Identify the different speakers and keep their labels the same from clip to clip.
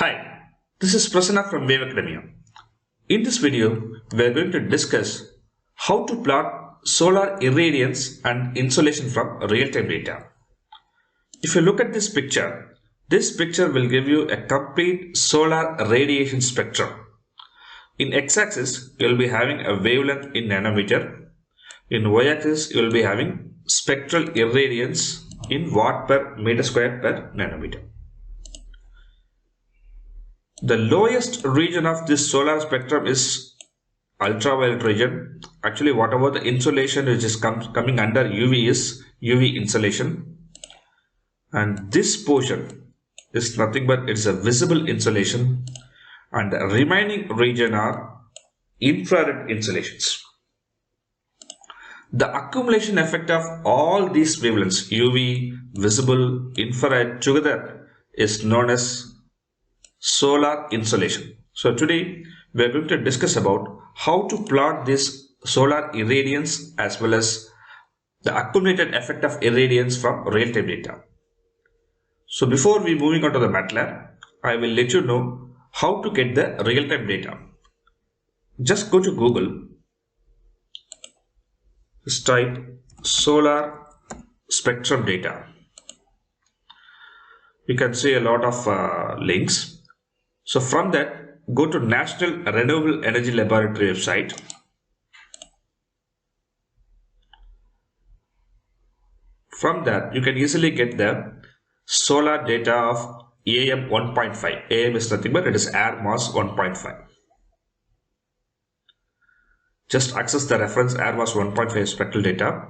Speaker 1: Hi, this is Prasanna from Wave Academia. In this video, we are going to discuss how to plot solar irradiance and insolation from real-time data. If you look at this picture will give you a complete solar radiation spectrum. In x-axis, you will be having a wavelength in nanometer. In y-axis, you will be having spectral irradiance in watt per meter square per nanometer. The lowest region of this solar spectrum is ultraviolet region. Actually, whatever the insolation which is coming under UV is UV insolation, and this portion is nothing but it's a visible insolation, and the remaining region are infrared insolations. The accumulation effect of all these wavelengths, UV, visible, infrared, together is known as solar insolation. So today we are going to discuss about how to plot this solar irradiance as well as the accumulated effect of irradiance from real-time data. So before we moving on to the Matlab, I will let you know how to get the real-time data. Just go to Google, just type solar spectrum data. You can see a lot of links. So from that, go to National Renewable Energy Laboratory website. From that, you can easily get the solar data of AM 1.5. AM is nothing but it is air mass 1.5. Just access the reference air mass 1.5 spectral data,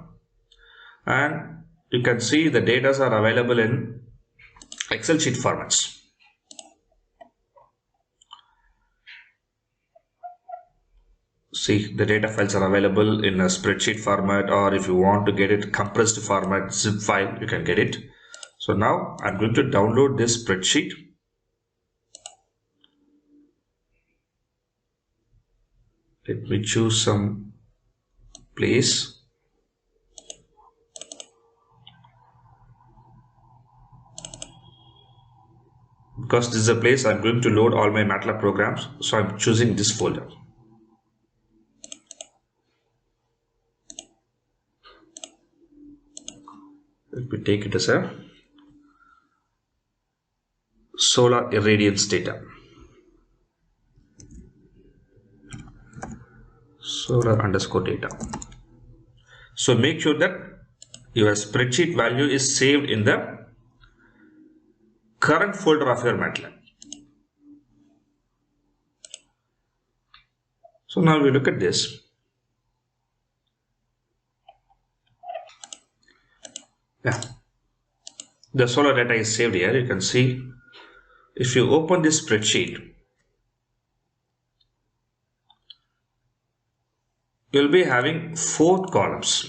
Speaker 1: and you can see the data are available in Excel sheet formats. See, the data files are available in a spreadsheet format, or if you want to get it compressed format, zip file, you can get it. So now I'm going to download this spreadsheet. Let me choose some place. Because this is a place I'm going to load all my Matlab programs, so I'm choosing this folder. Let me take it as a solar irradiance data. Solar underscore data. So make sure that your spreadsheet value is saved in the current folder of your Matlab. So now we look at this. Yeah, the solar data is saved here. You can see if you open this spreadsheet, you will be having 4 columns.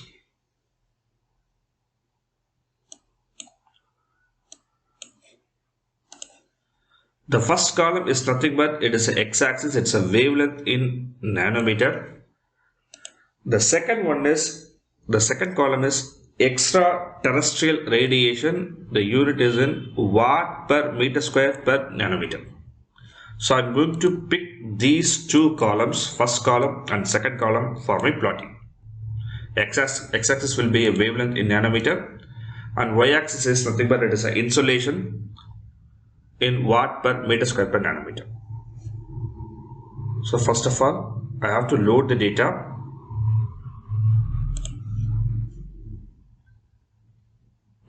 Speaker 1: The first column is nothing but it is an x-axis, it's a wavelength in nanometer. The second column is extraterrestrial radiation. The unit is in watt per meter square per nanometer. So I'm going to pick these 2 columns, first column and second column, for my plotting. X-axis will be a wavelength in nanometer, and y-axis is nothing but it is an insolation in watt per meter square per nanometer. So first of all, I have to load the data.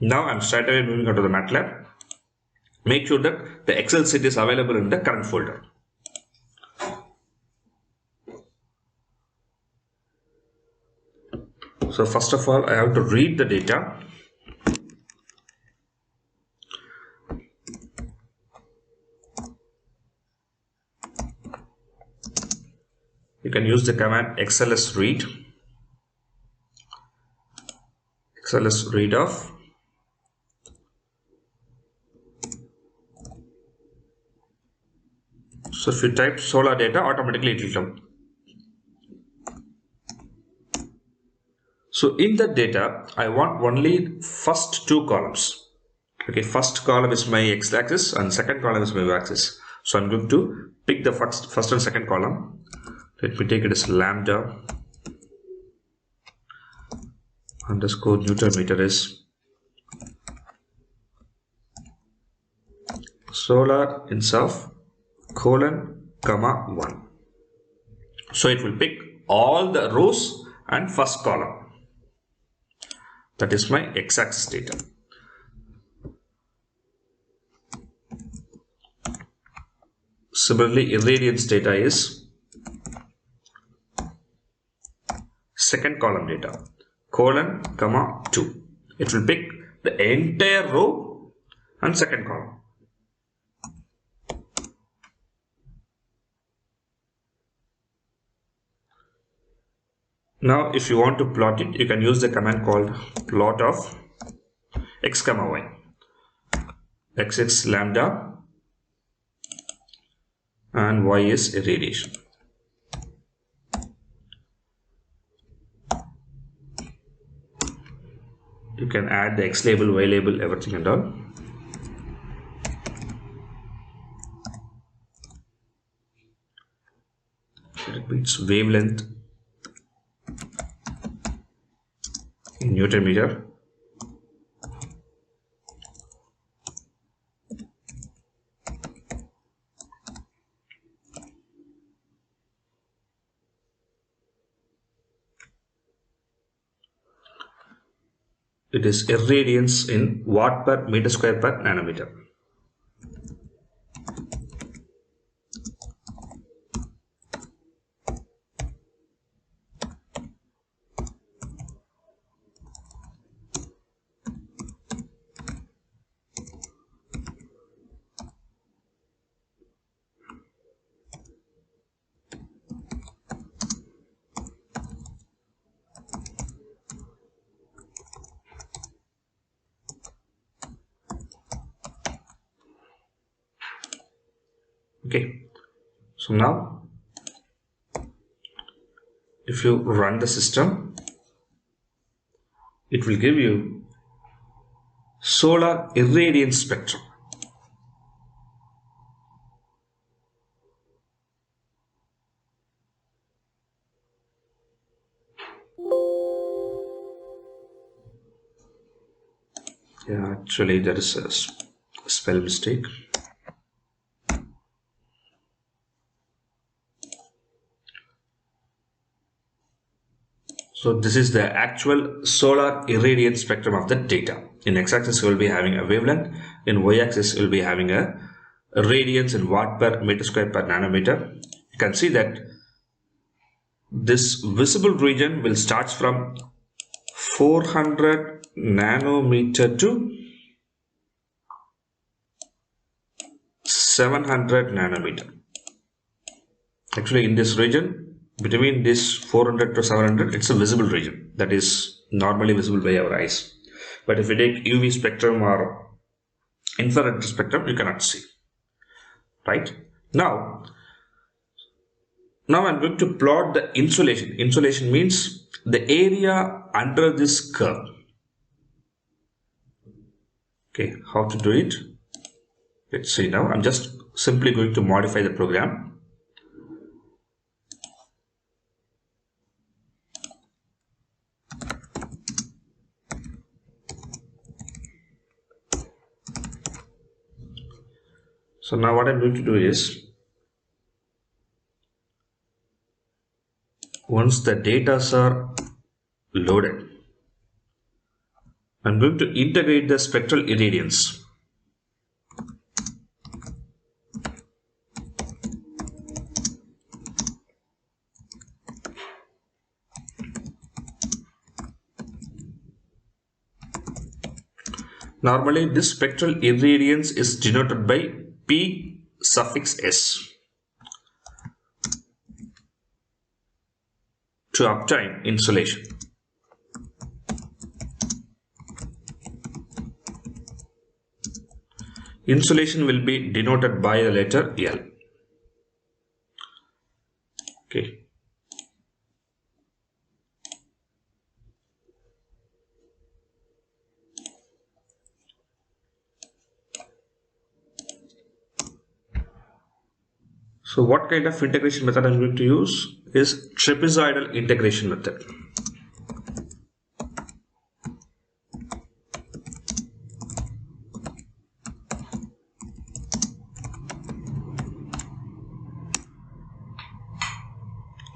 Speaker 1: Now I'm straight away moving on to the Matlab. Make sure that the Excel sheet is available in the current folder. So first of all, I have to read the data. You can use the command xls read. xls read of So if you type solar data, automatically it will come. So in the data, I want only first 2 columns. Okay, first column is my x-axis and second column is my y-axis. So I'm going to pick the first and second column. Let me take it as lambda underscore Newton meter is solar ins of colon comma 1. So it will pick all the rows and first column. That is my x-axis data. Similarly, irradiance data is second column data, colon comma 2. It will pick the entire row and second column. Now if you want to plot it, you can use the command called plot of x comma y. X is lambda and y is irradiation. You can add the x label, y label, everything and all. It means wavelength in Newton meter. It is irradiance in watt per meter square per nanometer. Okay, so now if you run the system, it will give you solar irradiance spectrum. Yeah, actually there is a spell mistake. So this is the actual solar irradiance spectrum of the data. In x-axis you will be having a wavelength. In y-axis you will be having a radiance in watt per meter square per nanometer. You can see that this visible region will start from 400 nanometer to 700 nanometer. Actually in this region, between this 400 to 700, it's a visible region that is normally visible by our eyes. But if you take UV spectrum or infrared spectrum, you cannot see. Right? Now I'm going to plot the insolation. Insolation means the area under this curve. Okay, how to do it? Let's see now. I'm just simply going to modify the program. So now what I'm going to do is, once the data are loaded, I'm going to integrate the spectral irradiance. Normally this spectral irradiance is denoted by P suffix S. To obtain insolation. Insolation will be denoted by the letter L. Okay. So what kind of integration method I'm going to use is trapezoidal integration method.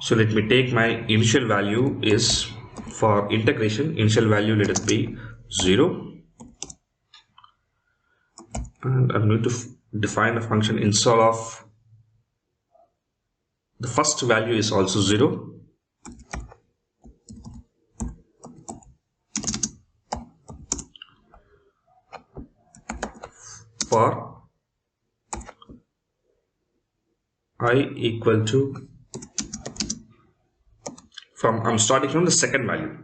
Speaker 1: So let me take my initial value is for integration. Initial value, let it be 0. And I'm going to define a function install of the first value is also 0. For I equal to I'm starting from the second value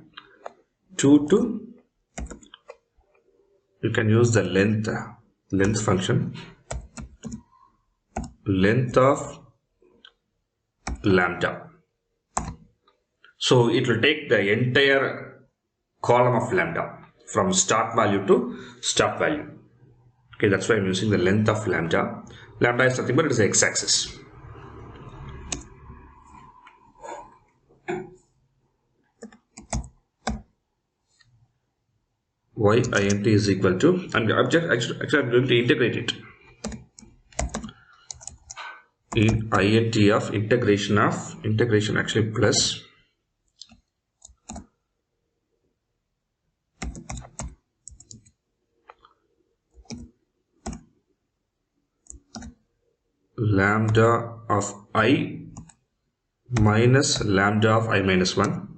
Speaker 1: 2 to, you can use the length function, length of lambda. So it will take the entire column of lambda from start value to stop value. Okay, that's why I'm using the length of lambda. Lambda is nothing but it is the x-axis. Int is equal to, and actually I'm going to integrate it in int of integration actually plus lambda of I minus lambda of I minus 1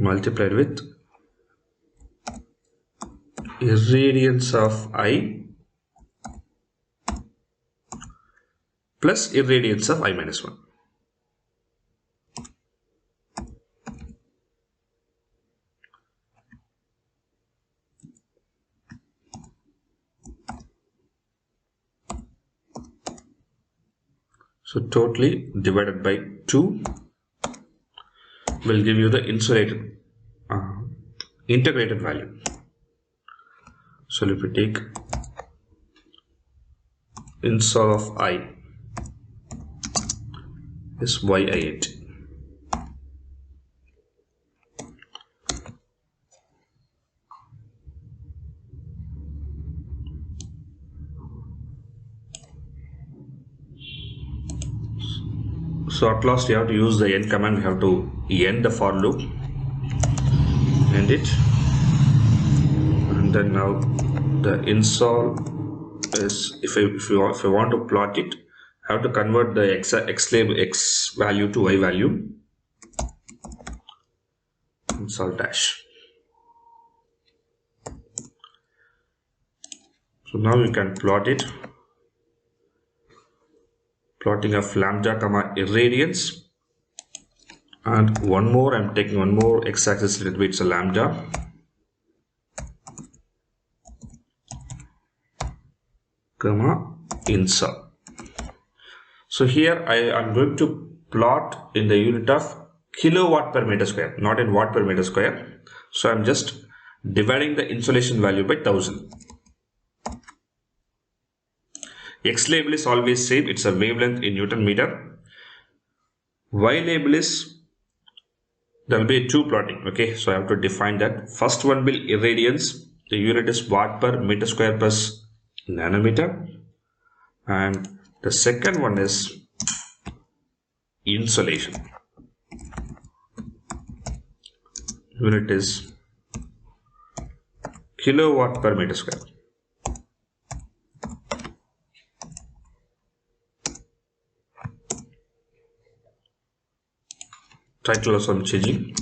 Speaker 1: multiplied with irradiance of I plus irradiance of I minus 1. So totally divided by 2 will give you the insulated integrated value. So if we take install of I is YIT. So at last you have to use the end command. We have to end the for loop, end it, and then now the install is, if I want to plot it, I have to convert the x value to y value. Install dash. So now you can plot it. Plotting of lambda comma irradiance, and one more, I'm taking one more x-axis, little bit, it's a lambda comma insol. So here I am going to plot in the unit of kilowatt per meter square, not in watt per meter square. So I'm just dividing the insolation value by 1000. X label is always same, it's a wavelength in Newton meter. Y label is, there will be 2 plotting. Okay, so I have to define that. First one will irradiance, the unit is watt per meter square plus nanometer, and the second one is insolation, unit is kilowatt per meter square. Title also I'm changing,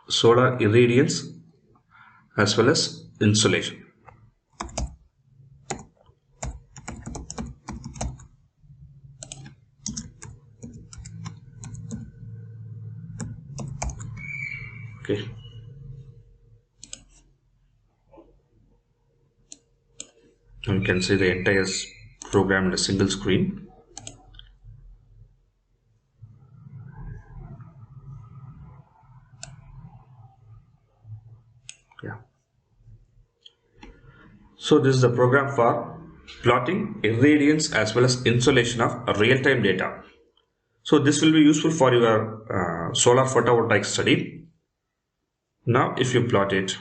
Speaker 1: solar irradiance as well as insolation. Okay. And you can see the entire program in a single screen. Yeah. So this is the program for plotting irradiance as well as insolation of real-time data. So this will be useful for your solar photovoltaic study. Now if you plot it,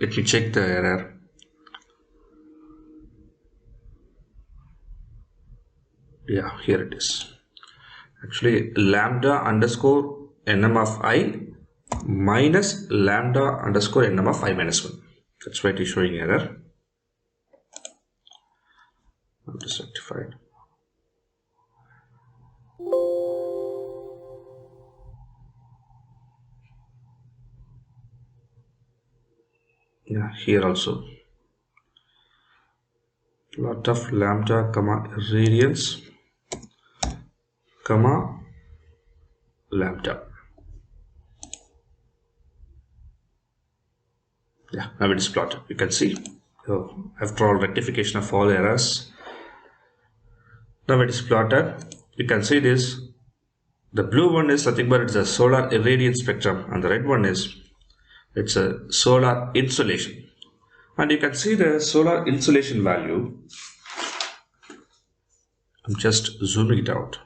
Speaker 1: let me check the error. Yeah, here it is. Actually, lambda underscore nm of I minus lambda underscore nm of I minus 1. That's why it is showing error. I'll just rectify it. Yeah, here also. Plot of lambda comma irradiance comma lambda. Yeah, now it is plotted. You can see. So after all rectification of all errors, now it is plotted. You can see this. The blue one is nothing but it's a solar irradiance spectrum, and the red one is it's a solar insolation. And you can see the solar insolation value. I'm just zooming it out.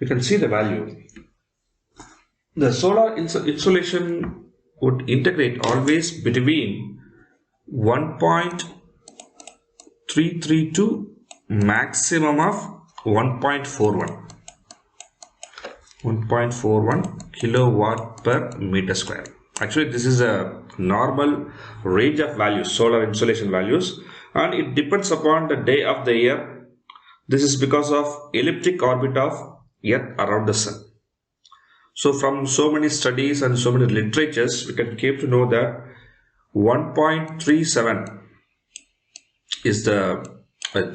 Speaker 1: You can see the value. The solar insolation would integrate always between 1.332 maximum of 1.41 kilowatt per meter square. Actually, this is a normal range of values, solar insolation values, and it depends upon the day of the year. This is because of elliptic orbit of Earth around the Sun. So from so many studies and so many literatures, we can came to know that 1.37 is the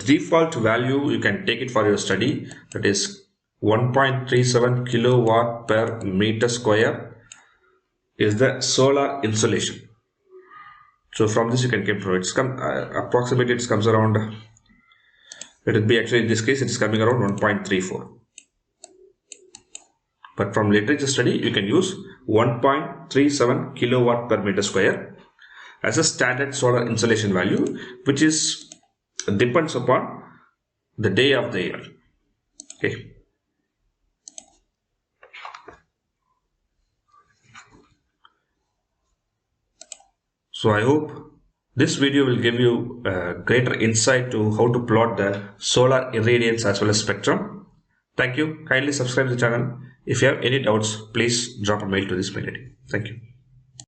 Speaker 1: default value. You can take it for your study. That is 1.37 kilowatt per meter square is the solar insolation. So from this you can come to know it's approximately it comes around. Let it be actually in this case it is coming around 1.34. But from literature study, you can use 1.37 kilowatt per meter square as a standard solar insolation value, which is depends upon the day of the year. Okay. So I hope this video will give you greater insight to how to plot the solar irradiance as well as spectrum. Thank you. Kindly subscribe to the channel. If you have any doubts, please drop a mail to this mail ID. Thank you.